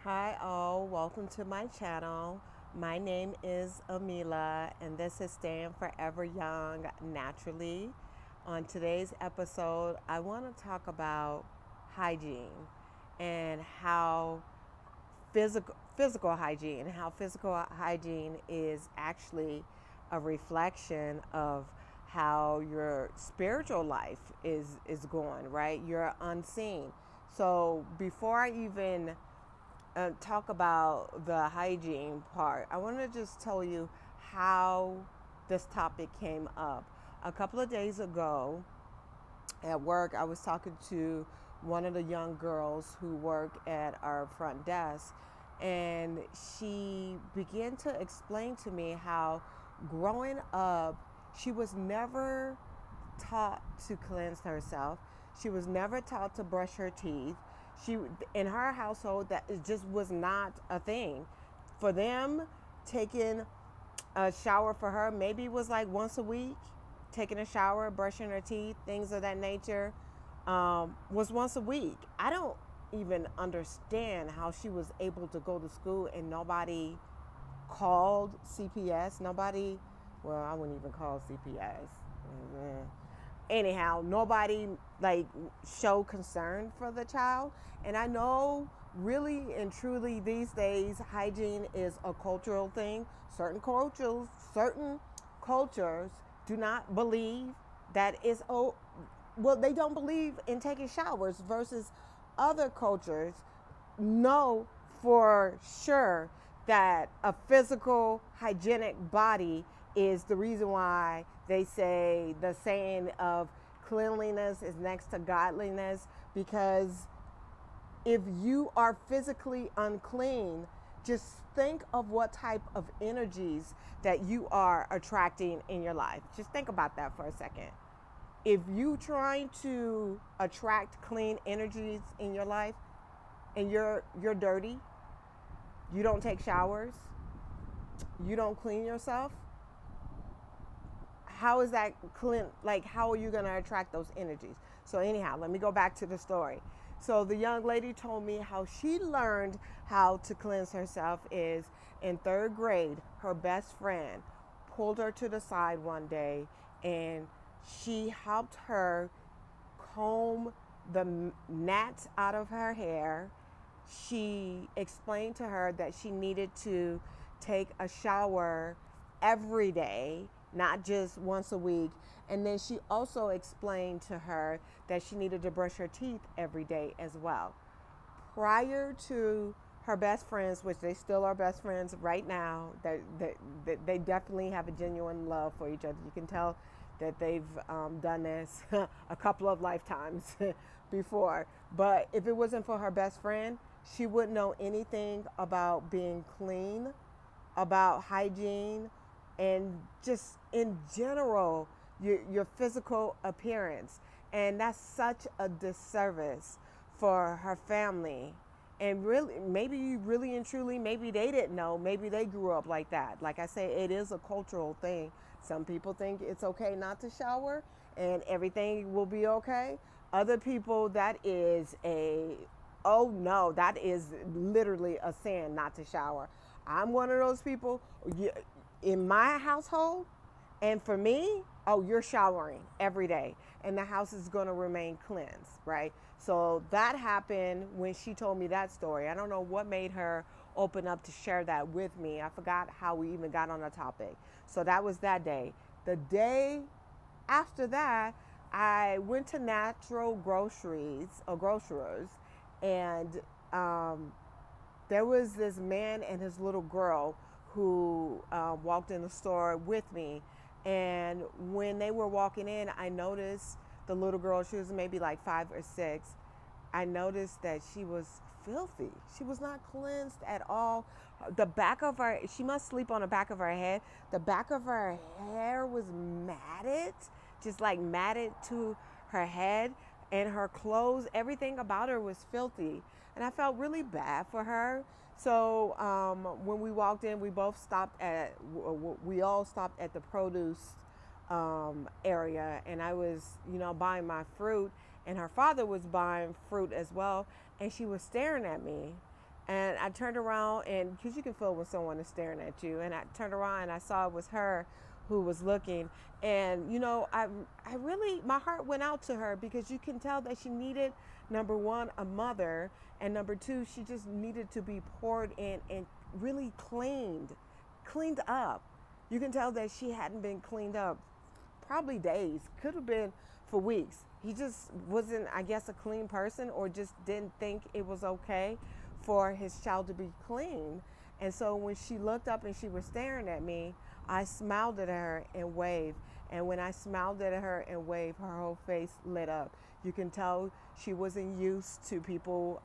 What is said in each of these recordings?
Hi all, welcome to my channel. My name is Amila and this is Staying Forever Young Naturally. On today's episode, I want to talk about hygiene and how physical hygiene, how physical hygiene is actually a reflection of how your spiritual life is going, right? You're unseen. So before I even talk about the hygiene part, I want to just tell you how this topic came up. A couple of days ago at work, I was talking to one of the young girls who work at our front desk, and she began to explain to me how growing up, she was never taught to cleanse herself. She was never taught to brush her teeth. She in her household that it just was not a thing. For them, taking a shower for her maybe was like once a week. Taking a shower, brushing her teeth, things of that nature, was once a week. I don't even understand how she was able to go to school and nobody called CPS. Nobody, well, I wouldn't even call CPS. Anyhow, nobody like showed concern for the child. And I know really and truly these days hygiene is a cultural thing. Certain cultures do not believe that it's well, they don't believe in taking showers versus other cultures know for sure that a physical hygienic body is the reason why they say the saying of cleanliness is next to godliness, because if you are physically unclean, just think of what type of energies that you are attracting in your life. Just think about that for a second. If you trying to attract clean energies in your life and you're dirty, you don't take showers, you don't clean yourself, how is that clean? Like, how are you going to attract those energies? So anyhow, let me go back to the story. So the young lady told me how she learned how to cleanse herself is in third grade. Her best friend pulled her to the side one day and she helped her comb the gnats out of her hair. She explained to her that she needed to take a shower every day, not just once a week. And then she also explained to her that she needed to brush her teeth every day as well. Prior to her best friends, which they still are best friends right now, they definitely have a genuine love for each other. You can tell that they've done this a couple of lifetimes before. But if it wasn't for her best friend, she wouldn't know anything about being clean, about hygiene, and just in general, your physical appearance. And that's such a disservice for her family. And really, maybe really and truly, maybe they didn't know. Maybe they grew up like that. Like I say, it is a cultural thing. Some people think it's okay not to shower and everything will be okay. Other people, that is oh no, that is literally a sin not to shower. I'm one of those people in my household, and for me, oh, you're showering every day and the house is going to remain cleansed, right? So that happened when she told me that story. I don't know what made her open up to share that with me. I forgot how we even got on the topic. So that was that day. The day after that, I went to natural groceries or grocers, and there was this man and his little girl who walked in the store with me. And when they were walking in, I noticed the little girl, she was maybe like 5 or 6. I noticed that she was filthy. She was not cleansed at all. The back of her, she must sleep on the back of her head. The back of her hair was matted, just like matted to her head. And her clothes, everything about her was filthy. And I felt really bad for her. So when we walked in, we all stopped at the produce area, and I was, buying my fruit, and her father was buying fruit as well, and she was staring at me, And I turned around, and because you can feel when someone is staring at you, and I turned around and I saw it was her who was looking. And I really, my heart went out to her, because you can tell that she needed, number one, a mother, and number two, she just needed to be poured in and really cleaned up. You can tell that she hadn't been cleaned up probably days, could have been for weeks. He just wasn't, I guess, a clean person, or just didn't think it was okay for his child to be clean. And so when she looked up and she was staring at me, I smiled at her and waved. And when I smiled at her and waved, her whole face lit up. You can tell she wasn't used to people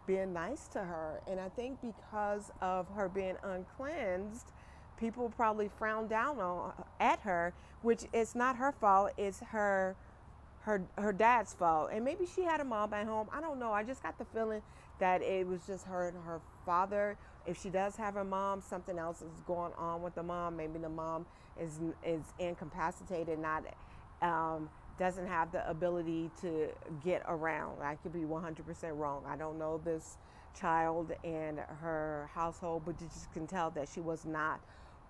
being nice to her. And I think because of her being uncleansed, people probably frowned down at her, which is not her fault. It's her dad's fault. And maybe she had a mom at home. I don't know. I just got the feeling that it was just her and her father. If she does have a mom, something else is going on with the mom. Maybe the mom is incapacitated, not doesn't have the ability to get around. I could be 100% wrong. I don't know this child and her household, but you just can tell that she was not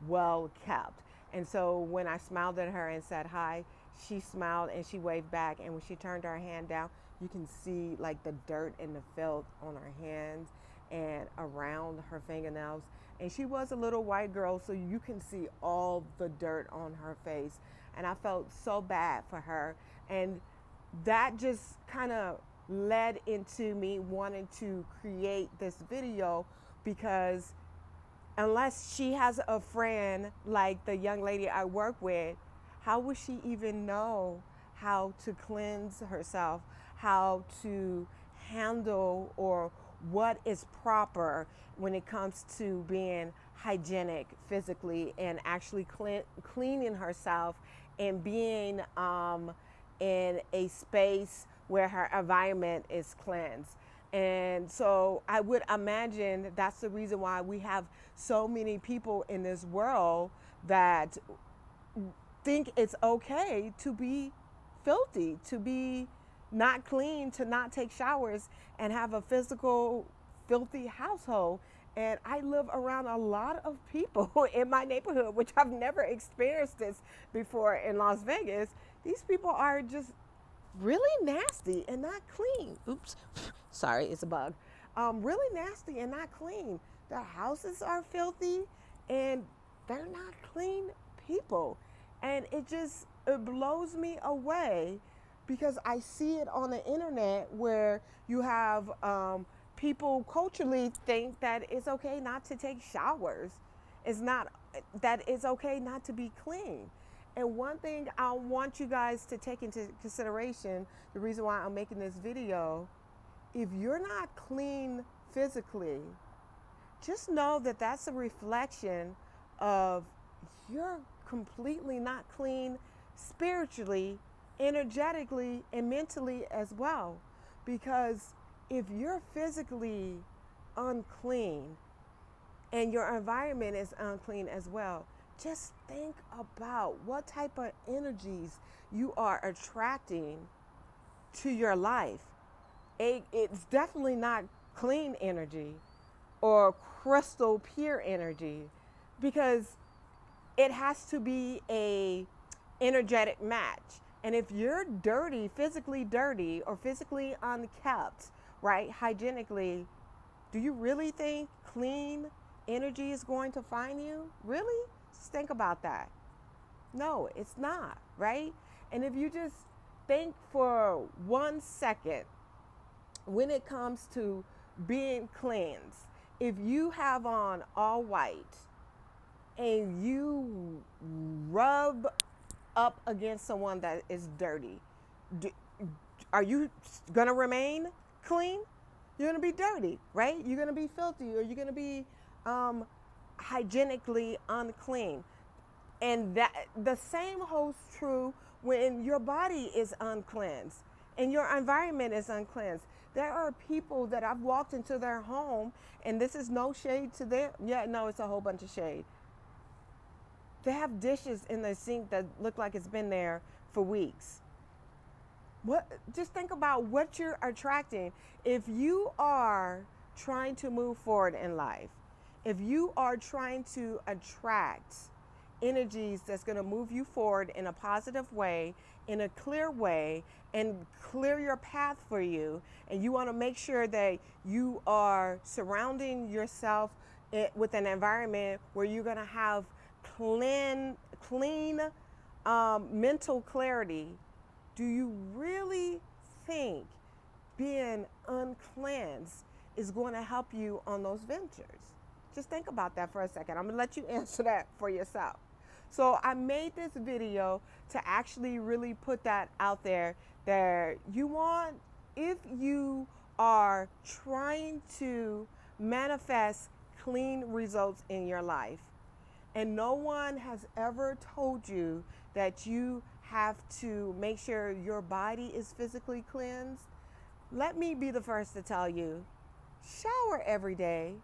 well kept. And so when I smiled at her and said hi, she smiled and she waved back. And when she turned her hand down, you can see like the dirt and the filth on her hands and around her fingernails. And she was a little white girl, so you can see all the dirt on her face. And I felt so bad for her. And that just kind of led into me wanting to create this video, because unless she has a friend like the young lady I work with, how would she even know how to cleanse herself, how to handle, or what is proper when it comes to being hygienic physically and actually cleaning herself and being in a space where her environment is cleansed. And so I would imagine that's the reason why we have so many people in this world that think it's okay to be filthy, to be not clean, to not take showers, and have a physical filthy household. And I live around a lot of people in my neighborhood, which I've never experienced this before in Las Vegas. These people are just really nasty and not clean. Oops, sorry, it's a bug. Really nasty and not clean. Their houses are filthy and they're not clean people. And it blows me away, because I see it on the internet where you have people culturally think that it's okay not to take showers. It's not, that it's okay not to be clean. And one thing I want you guys to take into consideration, the reason why I'm making this video, if you're not clean physically, just know that that's a reflection of you're completely not clean spiritually, energetically, and mentally as well. Because if you're physically unclean and your environment is unclean as well, just think about what type of energies you are attracting to your life. It's definitely not clean energy or crystal pure energy, because it has to be a energetic match. And if you're dirty, or physically unkept, right, hygienically, do you really think clean energy is going to find you? Really? Just think about that. No, it's not, right? And if you just think for 1 second, when it comes to being cleansed, if you have on all white and you rub up against someone that is dirty, are you going to remain clean? You're going to be dirty, right? You're going to be filthy, or you're going to be hygienically unclean. And that the same holds true when your body is uncleansed and your environment is uncleansed. There are people that I've walked into their home, and this is no shade to them. Yeah, no, it's a whole bunch of shade. They have dishes in the sink that look like it's been there for weeks. Just think about what you're attracting. If you are trying to move forward in life, if you are trying to attract energies that's going to move you forward in a positive way, in a clear way, and clear your path for you, and you want to make sure that you are surrounding yourself with an environment where you're going to have clean mental clarity, do you really think being uncleansed is going to help you on those ventures? Just think about that for a second. I'm going to let you answer that for yourself. So I made this video to actually really put that out there, that you want, if you are trying to manifest clean results in your life, and no one has ever told you that you have to make sure your body is physically cleansed, let me be the first to tell you, shower every day,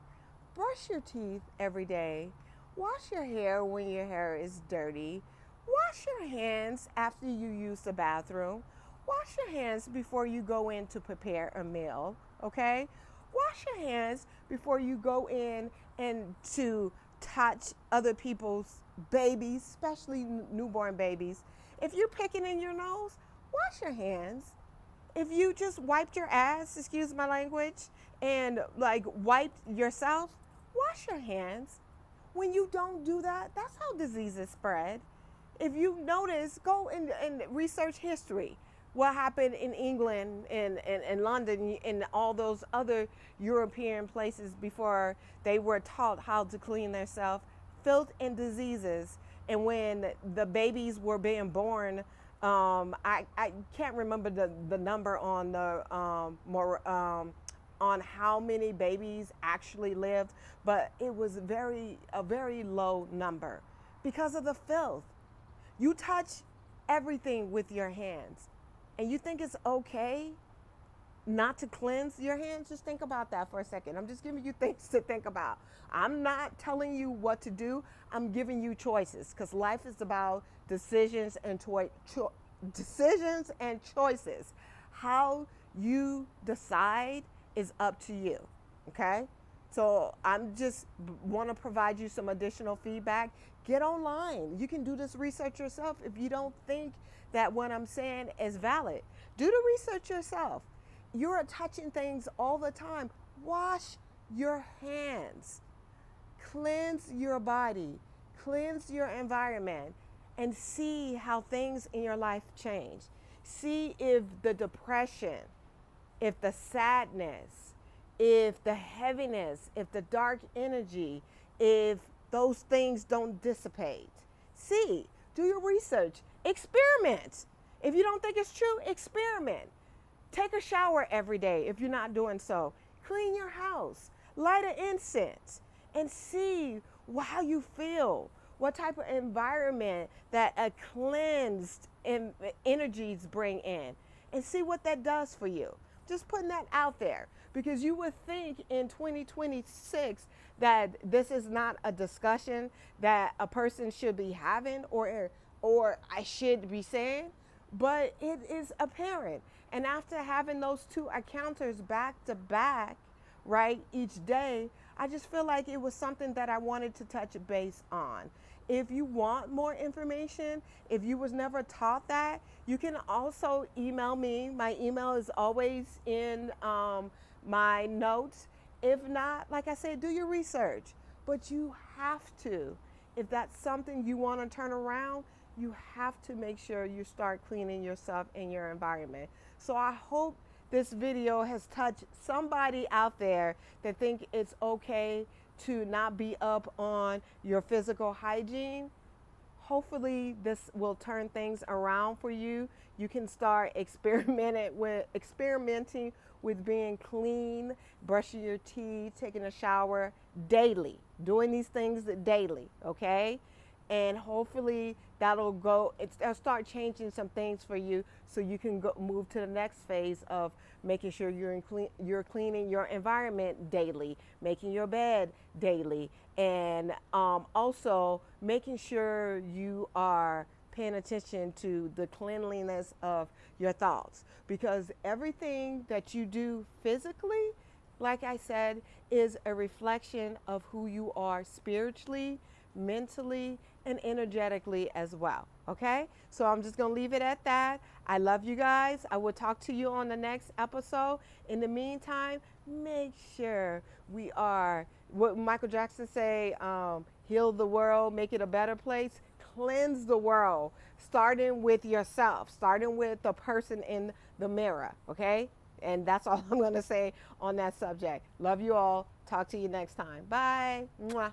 brush your teeth every day, wash your hair when your hair is dirty, wash your hands after you use the bathroom, wash your hands before you go in to prepare a meal, okay? Wash your hands before you go in and to touch other people's babies, especially newborn babies. If you're picking in your nose, wash your hands. If you just wiped your ass, excuse my language, and like wiped yourself, wash your hands. When you don't do that, that's how diseases spread. If you notice, go and research history. What happened in England and London and all those other European places before they were taught how to clean themselves, filth and diseases. And when the babies were being born, I can't remember the number on the on how many babies actually lived, but it was a very low number because of the filth. You touch everything with your hands, and you think it's okay not to cleanse your hands? Just think about that for a second. I'm just giving you things to think about. I'm not telling you what to do. I'm giving you choices, because life is about decisions and choices. How you decide is up to you, okay? So I'm just want to provide you some additional feedback. Get online. You can do this research yourself if you don't think that what I'm saying is valid. Do the research yourself. You're touching things all the time. Wash your hands. Cleanse your body. Cleanse your environment, and see how things in your life change. See if the depression, if the sadness, if the heaviness, if the dark energy, if those things don't dissipate. See, do your research, experiment. If you don't think it's true, experiment. Take a shower every day if you're not doing so. Clean your house, light an incense, and see how you feel. What type of environment that a cleansed energies bring in, and see what that does for you. Just putting that out there, because you would think in 2026 that this is not a discussion that a person should be having or I should be saying, but it is apparent. And after having those two encounters back to back, right, each day, I just feel like it was something that I wanted to touch base on. If you want more information, if you was never taught that, you can also email me. My email is always in my notes. If not, like I said, do your research. But you have to. If that's something you want to turn around, you have to make sure you start cleaning yourself and your environment. So I hope this video has touched somebody out there that think it's okay to not be up on your physical hygiene. Hopefully this will turn things around for you. You can start experimenting with being clean, brushing your teeth, taking a shower daily, doing these things daily, okay? And hopefully that'll start changing some things for you, so you can move to the next phase of making sure you're cleaning your environment daily, making your bed daily, and also making sure you are paying attention to the cleanliness of your thoughts, because everything that you do physically like I said, is a reflection of who you are spiritually, mentally, and energetically as well. Okay? So I'm just going to leave it at that. I love you guys. I will talk to you on the next episode. In the meantime, make sure we are, what Michael Jackson say, heal the world, make it a better place, cleanse the world, starting with yourself, starting with the person in the mirror. Okay? And that's all I'm going to say on that subject. Love you all. Talk to you next time. Bye. Mwah.